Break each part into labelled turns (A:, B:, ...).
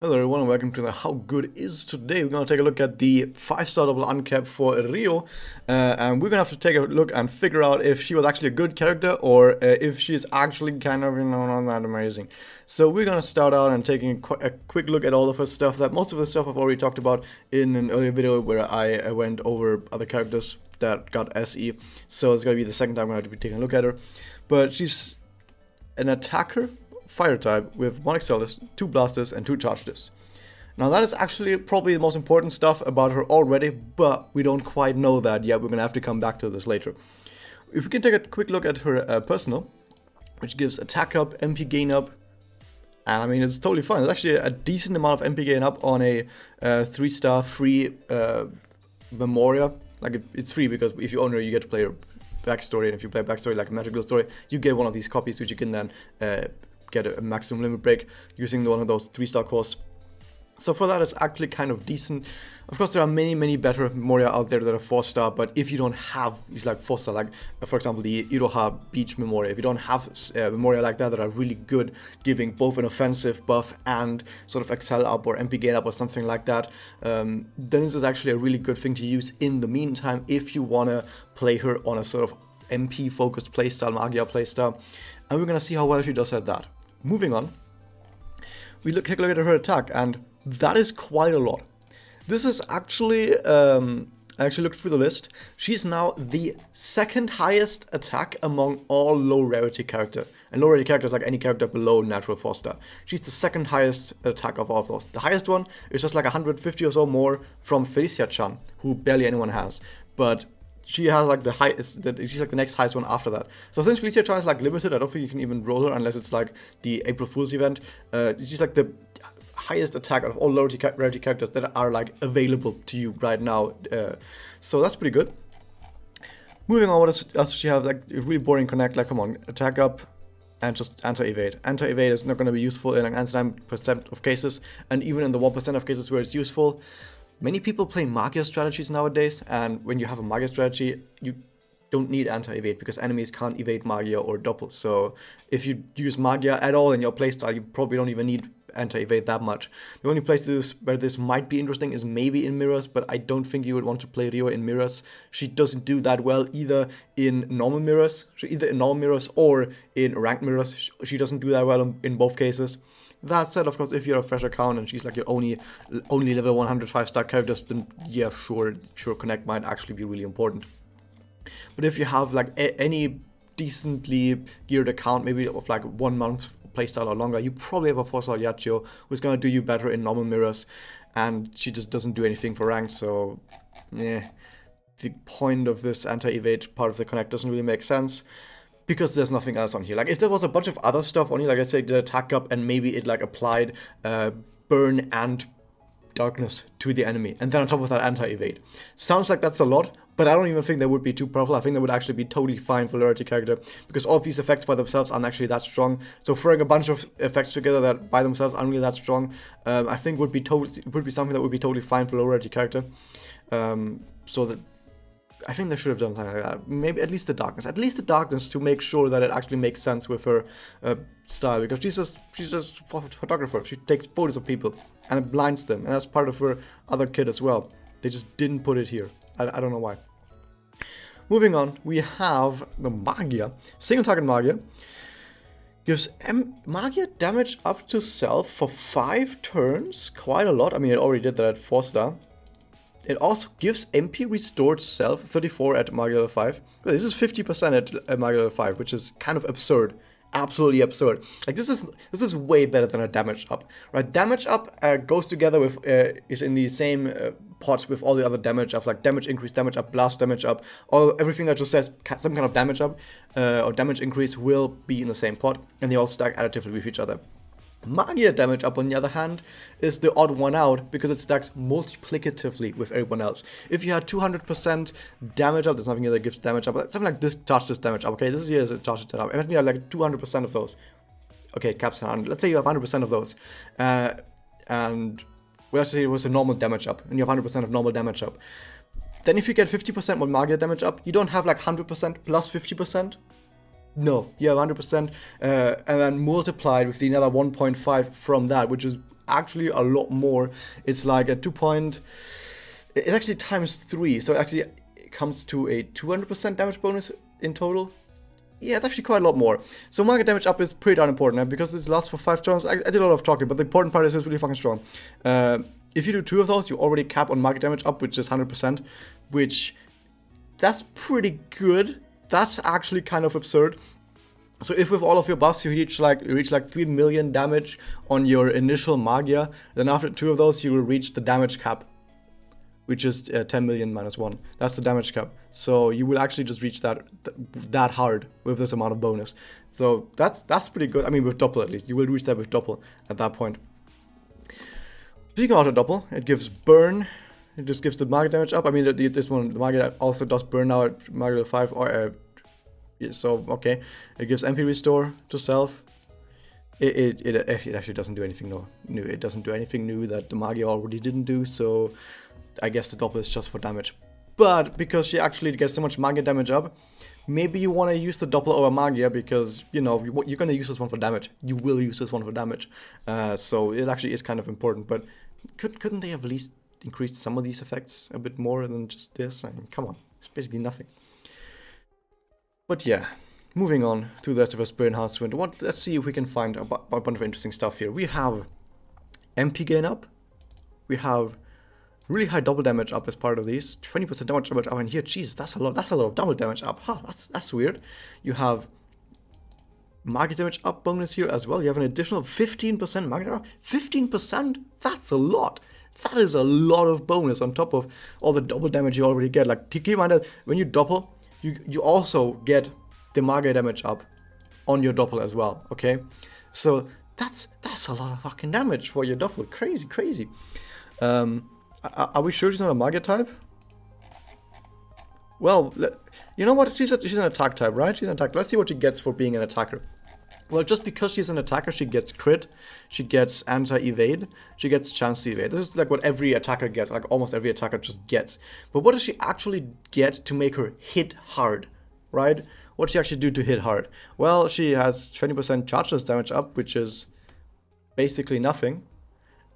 A: Hello everyone and welcome to the How Good Is Today. We're going to take a look at the 5-star double uncap for Ryou, and we're going to have to take a look and figure out if she was actually a good character or if she's actually kind of, not that amazing. So we're going to start out and taking a quick look at all of her stuff. That most of the stuff I've already talked about in an earlier video where I went over other characters that got SE. So it's going to be the second time I'm going to be taking a look at her. But she's an attacker fire type with 1 Excelis, 2 Blasters, and 2 Charge Discs. Now that is actually probably the most important stuff about her already, but we don't quite know that yet. We're gonna have to come back to this later. If we can take a quick look at her personal, which gives attack up, MP gain up, and I mean it's totally fine. It's actually a decent amount of MP gain up on a 3-star free Memoria. Like it's free because if you own her, you get to play her backstory, and if you play a backstory like a magical story, you get one of these copies which you can then get a maximum limit break using one of those 3-star cores. So for that, it's actually kind of decent. Of course, there are many better Memoria out there that are 4-star, but if you don't have these like 4-star, like for example the Iroha Beach Memoria, if you don't have Memoria like that are really good, giving both an offensive buff and sort of Excel up or MP gain up or something like that, then this is actually a really good thing to use in the meantime if you want to play her on a sort of MP focused playstyle, Magia playstyle, and we're gonna see how well she does at that. Moving on, we take a look at her attack, and that is quite a lot. This is actually, I actually looked through the list. She's now the second highest attack among all low rarity characters. And low rarity characters like any character below natural 4-star. She's the second highest attack of all of those. The highest one is just like 150 or so more from Felicia-chan, who barely anyone has. But she has like the highest, she's like the next highest one after that. So since Felicia-chan is like limited, I don't think you can even roll her unless it's like the April Fool's event. She's like the highest attack of all low rarity characters that are like available to you right now. So that's pretty good. Moving on, what else does she have? Like a really boring connect, like come on, attack up and just anti-evade. Anti-evade is not going to be useful in like 99% of cases, and even in the 1% of cases where it's useful. Many people play Magia strategies nowadays, and when you have a Magia strategy, you don't need anti-evade because enemies can't evade Magia or Doppel. So if you use Magia at all in your playstyle, you probably don't even need anti-evade that much. The only places where this might be interesting is maybe in mirrors, but I don't think you would want to play Ryou in mirrors. She doesn't do that well either in normal mirrors, or in ranked mirrors. She doesn't do that well in both cases. That said, of course, if you're a fresh account and she's like your only level 105-star character, then yeah, sure, connect might actually be really important. But if you have like any decently geared account, maybe of like 1 month playstyle or longer, you probably have a 4-star Yachio who's gonna do you better in normal mirrors, and she just doesn't do anything for ranked. So, yeah, the point of this anti-evade part of the connect doesn't really make sense, because there's nothing else on here. Like if there was a bunch of other stuff on here, like I say the attack up, and maybe it like applied burn and darkness to the enemy, and then on top of that anti-evade. Sounds like that's a lot, but I don't even think that would be too powerful. I think that would actually be totally fine for rarity character, because all of these effects by themselves aren't actually that strong. So throwing a bunch of effects together that by themselves aren't really that strong, I think would be something that would be totally fine for low rarity character. So that I think they should have done something like that. Maybe at least the darkness to make sure that it actually makes sense with her style, because she's just a photographer. She takes photos of people and it blinds them, and that's part of her other kit as well. They just didn't put it here. I don't know why. Moving on, we have the Magia. Single target Magia gives Magia damage up to self for 5 turns. Quite a lot. I mean, it already did that at 4-star. It also gives MP restored self 34 at Magia level 5. This is 50% at Magia level 5, which is kind of absurd. Absolutely absurd. Like this is way better than a damage up, right? Damage up goes together with is in the same pot with all the other damage ups, like damage increase, damage up, blast damage up, everything that just says some kind of damage up or damage increase will be in the same pot, and they all stack additively with each other. Magia damage up, on the other hand, is the odd one out because it stacks multiplicatively with everyone else. If you had 200% damage up, there's nothing here that gives damage up, something like this charges damage up. Okay, this here is a charges damage up. Imagine you have like 200% of those. Okay, it caps 100. Let's say you have 100% of those. And we actually it was a normal damage up, and you have 100% of normal damage up. Then if you get 50% more Magia damage up, you don't have like 100% plus 50%. No, you have 100%, and then multiplied with the another 1.5 from that, which is actually a lot more. It's like a it's actually times 3, so it actually comes to a 200% damage bonus in total. Yeah, it's actually quite a lot more. So market damage up is pretty darn important, because this lasts for 5 turns. I did a lot of talking, but the important part is it's really fucking strong. If you do 2 of those, you already cap on market damage up, which is 100%, which that's pretty good. That's actually kind of absurd. So if with all of your buffs you reach like 3 million damage on your initial Magia, then after 2 of those you will reach the damage cap, which is 10 million minus 1. That's the damage cap. So you will actually just reach that hard with this amount of bonus. So that's pretty good. I mean, with Doppel at least. You will reach that with Doppel at that point. Speaking of Doppel, it gives burn. It just gives the market damage up. I mean, this one, the market also does burn now at market level 5. Or, so, okay. It gives MP restore to self. It actually doesn't do anything new. It doesn't do anything new that the Magia already didn't do. So I guess the Doppel is just for damage. But because she actually gets so much Magia damage up, maybe you want to use the Doppel over Magia, because, you know, you're going to use this one for damage. You will use this one for damage. So it actually is kind of important. But couldn't they have at least increased some of these effects a bit more than just this? I mean, come on. It's basically nothing. But yeah, moving on to the rest of our Spirit Enhancement. Let's see if we can find a bunch of interesting stuff here. We have MP gain up. We have really high double damage up as part of these. 20% damage up, and here, jeez, that's a lot of double damage up. Huh, that's weird. You have market damage up bonus here as well. You have an additional 15% market damage up. 15%? That's a lot. That is a lot of bonus on top of all the double damage you already get. Like, keep in mind that when you Doppel, you also get the market damage up on your Doppel as well, okay? So that's a lot of fucking damage for your Doppel. Crazy. Are we sure she's not a Magia type? Well, you know what? She's an attack type, right? She's an attack. Let's see what she gets for being an attacker. Well, just because she's an attacker, she gets crit, she gets anti-evade, she gets chance to evade. This is like what every attacker gets, like almost every attacker just gets. But what does she actually get to make her hit hard, right? What does she actually do to hit hard? Well, she has 20% chargeless damage up, which is basically nothing.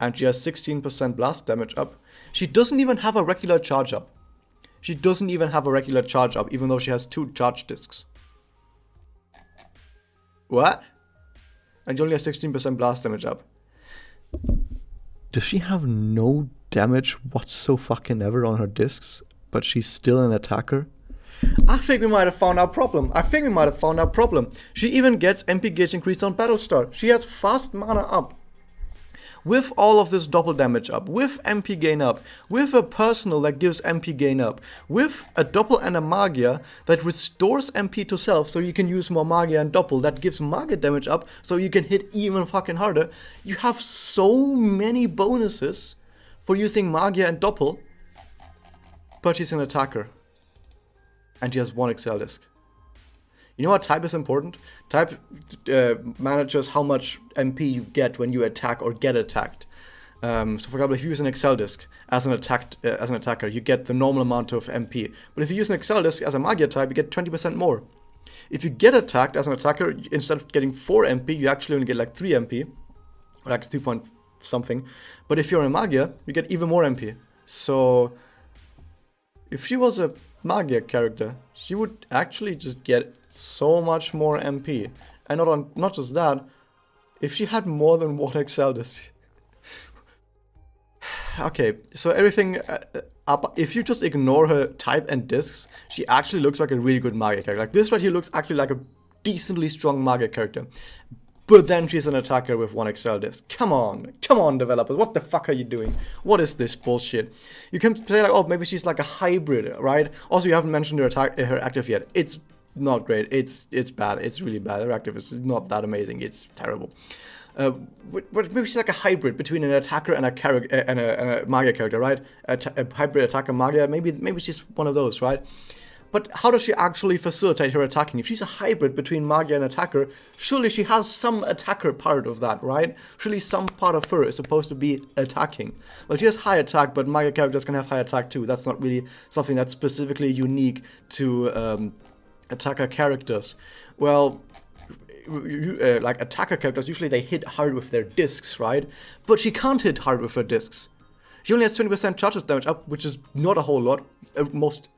A: And she has 16% blast damage up. She doesn't even have a regular charge up. Even though she has 2 charge discs. What? And she only has 16% blast damage up. Does she have no damage whatsoever on her discs, but she's still an attacker? I think we might have found our problem. She even gets MP gauge increased on battle start. She has fast mana up. With all of this double damage up, with MP gain up, with a personal that gives MP gain up, with a Doppel and a Magia that restores MP to self so you can use more Magia and Doppel that gives Magia damage up so you can hit even fucking harder, you have so many bonuses for using Magia and Doppel, but she's an attacker. And she has 1 Excel disc. You know what type is important? Type manages how much MP you get when you attack or get attacked. So for example, if you use an Excel disc as an attacker, you get the normal amount of MP. But if you use an Excel disc as a Magia type, you get 20% more. If you get attacked as an attacker, instead of getting 4 MP, you actually only get like 3 MP. Or like 3 point something. But if you're a Magia, you get even more MP. So if she was a Magia character, she would actually just get so much more MP. And not just that, if she had more than 1 Excel disc. Okay, so everything up, if you just ignore her type and discs, she actually looks like a really good Magia character. Like this right here looks actually like a decently strong Magia character. But then she's an attacker with 1 Excel disc. Come on, developers. What the fuck are you doing? What is this bullshit? You can say like, oh, maybe she's like a hybrid, right? Also, you haven't mentioned her active yet. It's not great. It's bad. It's really bad. Her active is not that amazing. It's terrible. But maybe she's like a hybrid between an attacker and a Magia character, right? A hybrid attacker Magia. Maybe she's one of those, right? But how does she actually facilitate her attacking? If she's a hybrid between Magia and attacker, surely she has some attacker part of that, right? Surely some part of her is supposed to be attacking. Well, she has high attack, but Magia characters can have high attack too. That's not really something that's specifically unique to attacker characters. Well, like attacker characters, usually they hit hard with their discs, right? But she can't hit hard with her discs. She only has 20% charges damage up, which is not a whole lot. Most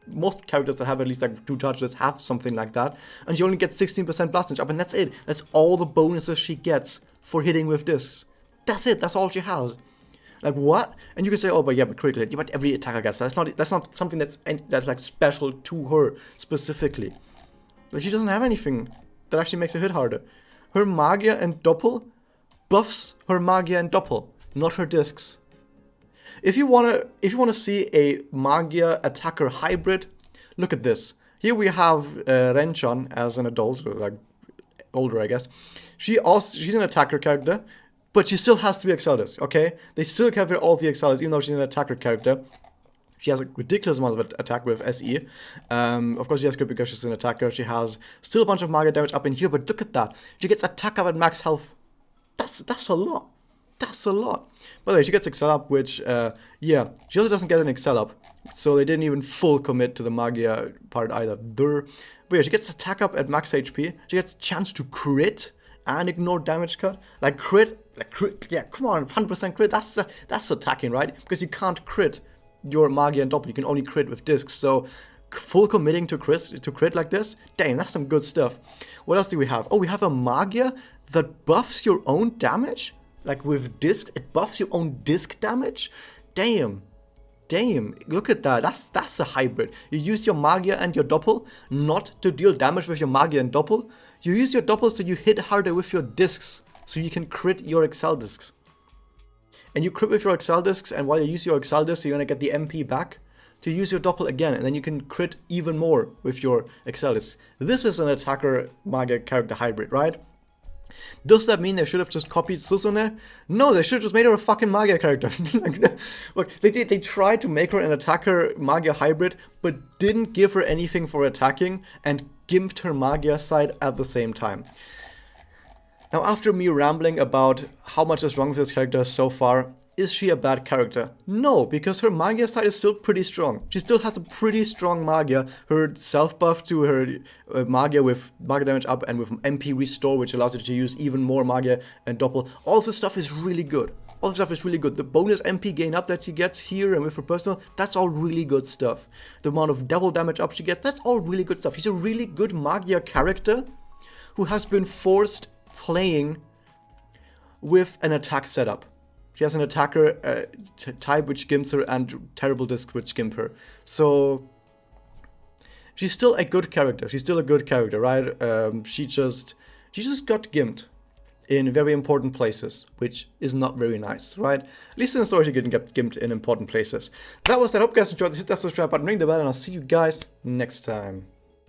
A: characters that have at least like 2 charges have something like that. And she only gets 16% blast damage up, and that's it. That's all the bonuses she gets for hitting with discs. That's it. That's all she has. Like, what? And you can say, oh, but critical hit. Yeah, but every attacker gets that. That's not something that's like special to her specifically. But she doesn't have anything that actually makes her hit harder. Her Magia and Doppel buffs her Magia and Doppel, not her discs. If you wanna see a Magia attacker hybrid, look at this. Here we have Renchan as an adult, or like older, I guess. She's an attacker character, but she still has 3 Excel discs, okay? They still cover all the Excel discs, even though she's an attacker character. She has a ridiculous amount of attack with SE. Of course, she has crit because she's an attacker. She has still a bunch of Magia damage up in here, but look at that. She gets attack up at max health. That's a lot. That's a lot. By the way, she gets Excel up, which, yeah, she also doesn't get an Excel up. So they didn't even full commit to the Magia part either. But yeah, she gets attack up at max HP. She gets chance to crit and ignore damage cut. Like crit, yeah, come on, 100% crit. That's attacking, right? Because you can't crit your Magia and Doppel. You can only crit with discs. So full committing to crit like this, damn, that's some good stuff. What else do we have? Oh, we have a Magia that buffs your own damage. Like with disc, it buffs your own disc damage. Damn, look at that. That's a hybrid. You use your Magia and your Doppel not to deal damage with your Magia and Doppel. You use your Doppel so you hit harder with your discs, so you can crit your Excel discs. And you crit with your Excel discs, and while you use your Excel discs, you're gonna get the MP back to use your Doppel again, and then you can crit even more with your Excel discs. This is an attacker Magia character hybrid, right? Does that mean they should have just copied Susune? No, they should have just made her a fucking Magia character. Look, they tried to make her an attacker Magia hybrid, but didn't give her anything for attacking, and gimped her Magia side at the same time. Now, after me rambling about how much is wrong with this character so far, is she a bad character? No, because her Magia side is still pretty strong. She still has a pretty strong Magia. Her self-buff to her Magia with Magia damage up and with MP restore, which allows her to use even more Magia and Doppel. All of this stuff is really good. All this stuff is really good. The bonus MP gain up that she gets here and with her personal, that's all really good stuff. The amount of double damage up she gets, that's all really good stuff. She's a really good Magia character who has been forced playing with an attack setup. She has an attacker type which gimps her and terrible disc which gimp her. So she's still a good character. She's still a good character, right? She just got gimped in very important places, which is not very nice, right? At least in the story she didn't get gimped in important places. That was that. I hope you guys enjoyed this. Hit that subscribe button, ring the bell, and I'll see you guys next time.